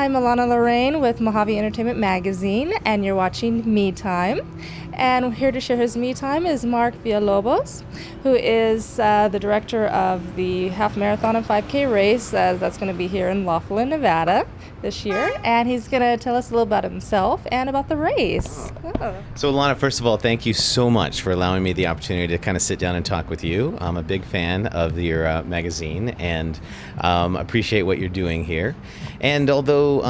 I'm Alana Lorraine with Mojave Entertainment Magazine, and you're watching Me Time. And here to share his Me Time is Mark Villalovos, who is the director of the half marathon and 5K race that's going to be here in Laughlin, Nevada this year. And he's going to tell us a little about himself and about the race. Oh. So Alana, first of all, thank you so much for allowing me the opportunity to kind of sit down and talk with you. I'm a big fan of your magazine and appreciate what you're doing here. And although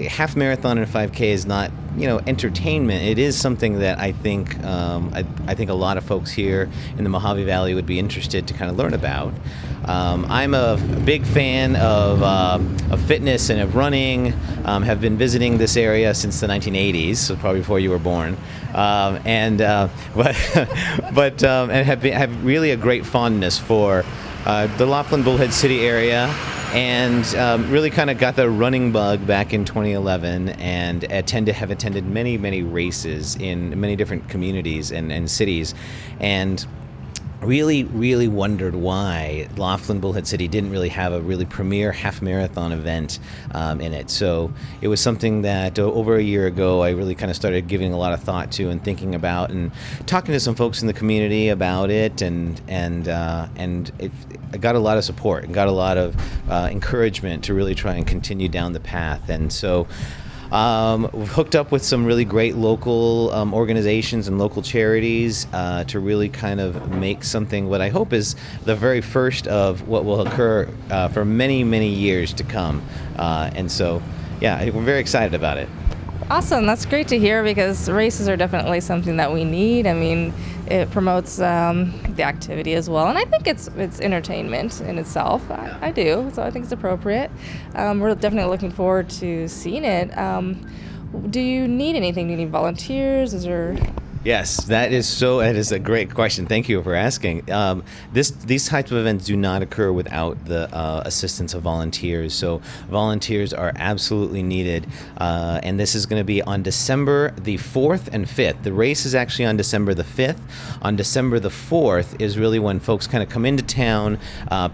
half marathon and 5K is not, entertainment, it is something that I think I think a lot of folks here in the Mojave Valley would be interested to kind of learn about. I'm a big fan of fitness and of running. Have been visiting this area since the 1980s, so probably before you were born, and have really a great fondness for the Laughlin Bullhead city area. And really kind of got the running bug back in 2011 and have attended many, many races in many different communities and cities. And really, really wondered why Laughlin Bullhead City didn't really have a really premier half marathon event in it. So it was something that over a year ago I really kind of started giving a lot of thought to and thinking about and talking to some folks in the community about it, and I got a lot of support and got a lot of encouragement to really try and continue down the path. And so we've hooked up with some really great local organizations and local charities to really kind of make something what I hope is the very first of what will occur for many, many years to come. And so, yeah, we're very excited about it. Awesome. That's great to hear, because races are definitely something that we need. I mean, it promotes the activity as well, and I think it's entertainment in itself. I do, so I think it's appropriate. We're definitely looking forward to seeing it. Do you need anything? Do you need volunteers? Is there... Yes, that is a great question. Thank you for asking. These types of events do not occur without the assistance of volunteers. So volunteers are absolutely needed. And this is going to be on December the 4th and 5th. The race is actually on December the 5th. On December the 4th is really when folks kind of come into town,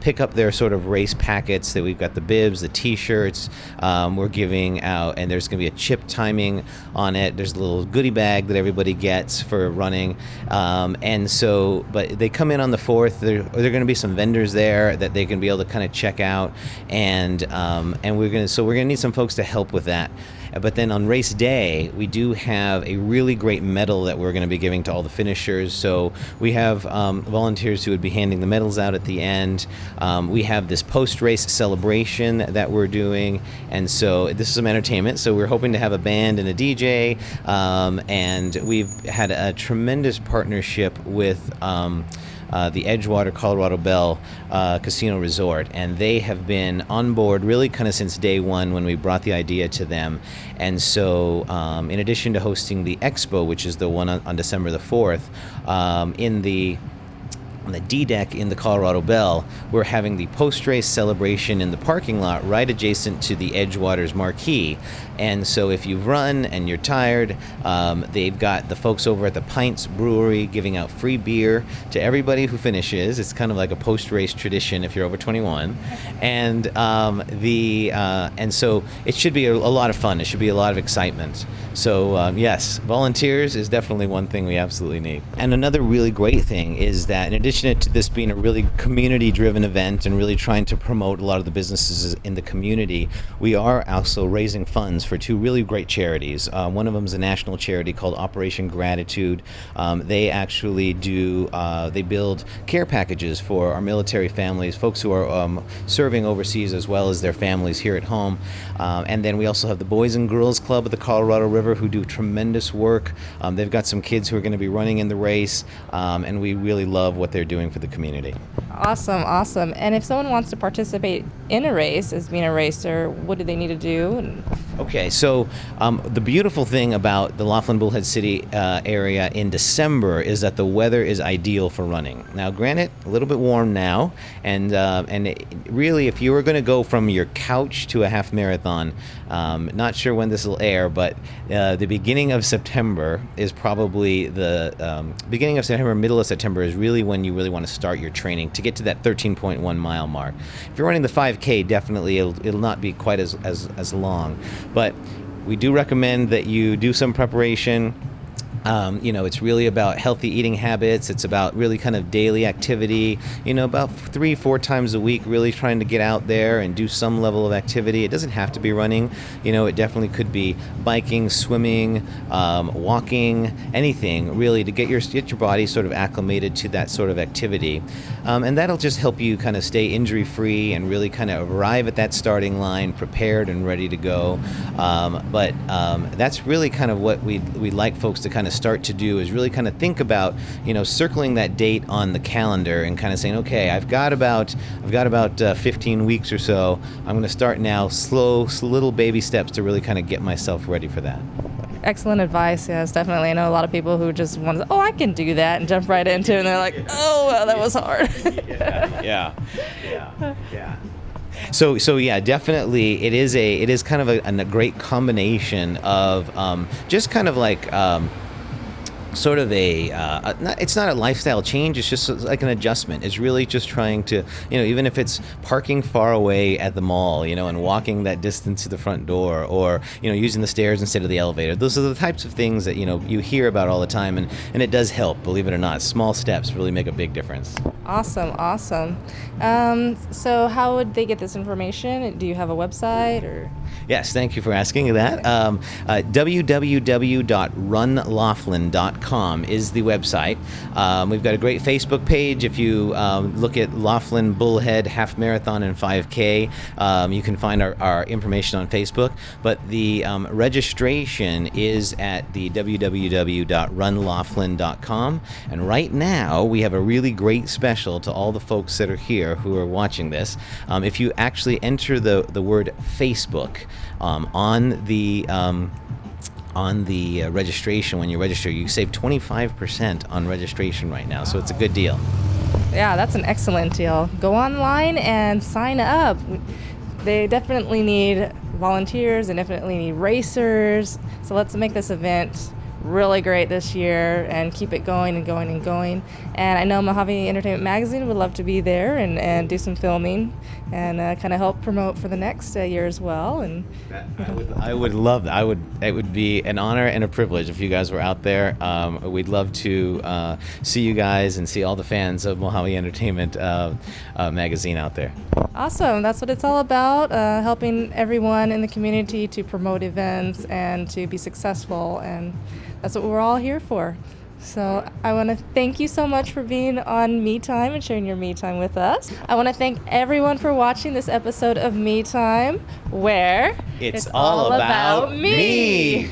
pick up their sort of race packets. That we've got the bibs, the T-shirts. We're giving out, and there's going to be a chip timing on it. There's a little goodie bag that everybody gets for running, and so, but they come in on the 4th. There are going to be some vendors there that they can be able to kind of check out, and we're going to need some folks to help with that. But then on race day, we do have a really great medal that we're going to be giving to all the finishers. So we have volunteers who would be handing the medals out at the end. We have this post-race celebration that we're doing. And so this is some entertainment. So we're hoping to have a band and a DJ. And we've had a tremendous partnership with the Edgewater Colorado Bell Casino Resort, and they have been on board really kind of since day one when we brought the idea to them. And so in addition to hosting the expo, which is the one on December the 4th, on the D deck in the Colorado Bell, we're having the post-race celebration in the parking lot right adjacent to the Edgewater's marquee. And so if you've run and you're tired, they've got the folks over at the Pints Brewery giving out free beer to everybody who finishes. It's kind of like a post-race tradition if you're over 21. And and so it should be a lot of fun. It should be a lot of excitement. So yes, volunteers is definitely one thing we absolutely need. And another really great thing is that in addition to this being a really community-driven event and really trying to promote a lot of the businesses in the community, we are also raising funds for two really great charities. One of them is a national charity called Operation Gratitude. They actually they build care packages for our military families, folks who are serving overseas as well as their families here at home. And then we also have the Boys and Girls Club of the Colorado River, who do tremendous work. They've got some kids who are going to be running in the race, and we really love what they're doing for the community. Awesome. And if someone wants to participate in a race as being a racer, what do they need to do? Okay, so the beautiful thing about the Laughlin Bullhead City area in December is that the weather is ideal for running. Now, granted, a little bit warm now, and really, if you were going to go from your couch to a half marathon, not sure when this will air, but the beginning of September is probably the beginning of September, middle of September is really when you really want to start your training to get to that 13.1 mile mark. If you're running the 5K, definitely it'll not be quite as long. But we do recommend that you do some preparation. It's really about healthy eating habits. It's about really kind of daily activity, about 3-4 times a week, really trying to get out there and do some level of activity. It doesn't have to be running. It definitely could be biking, swimming, walking, anything really to get your body sort of acclimated to that sort of activity. And that'll just help you kind of stay injury-free and really kind of arrive at that starting line prepared and ready to go. But that's really kind of what we'd like folks to kind of start to do, is really kind of think about, circling that date on the calendar and kind of saying, okay, I've got about 15 weeks or so. I'm going to start now, slow, little baby steps to really kind of get myself ready for that. Excellent advice. Yes, definitely. I know a lot of people who just want to, I can do that, and jump right into it, and they're like, oh, well, that was hard. Yeah. So yeah, definitely it is kind of a great combination of just kind of like sort of it's not a lifestyle change, it's just like an adjustment. It's really just trying to, even if it's parking far away at the mall, and walking that distance to the front door, or, using the stairs instead of the elevator. Those are the types of things that, you hear about all the time, and it does help, believe it or not. Small steps really make a big difference. Awesome. So how would they get this information? Do you have a website or? Yes, thank you for asking that. www.runlaughlin.com is the website. We've got a great Facebook page. If you look at Laughlin Bullhead Half Marathon and 5K, you can find our information on Facebook. But the registration is at the www.runlaughlin.com. And right now, we have a really great special to all the folks that are here who are watching this. If you actually enter the word Facebook on the registration, when you register, you save 25% on registration right now, so it's a good deal. Yeah, that's an excellent deal. Go online and sign up. They definitely need volunteers, and definitely need racers, so let's make this event really great this year and keep it going and going and going. And I know Mojave Entertainment Magazine would love to be there and do some filming and kind of help promote for the next year as well. And I would love that. It would be an honor and a privilege if you guys were out there. We'd love to see you guys and see all the fans of Mojave Entertainment Magazine out there. Awesome. That's what it's all about, helping everyone in the community to promote events and to be successful, and that's what we're all here for. So I want to thank you so much for being on Me Time and sharing your Me Time with us. I want to thank everyone for watching this episode of Me Time, where it's all about me.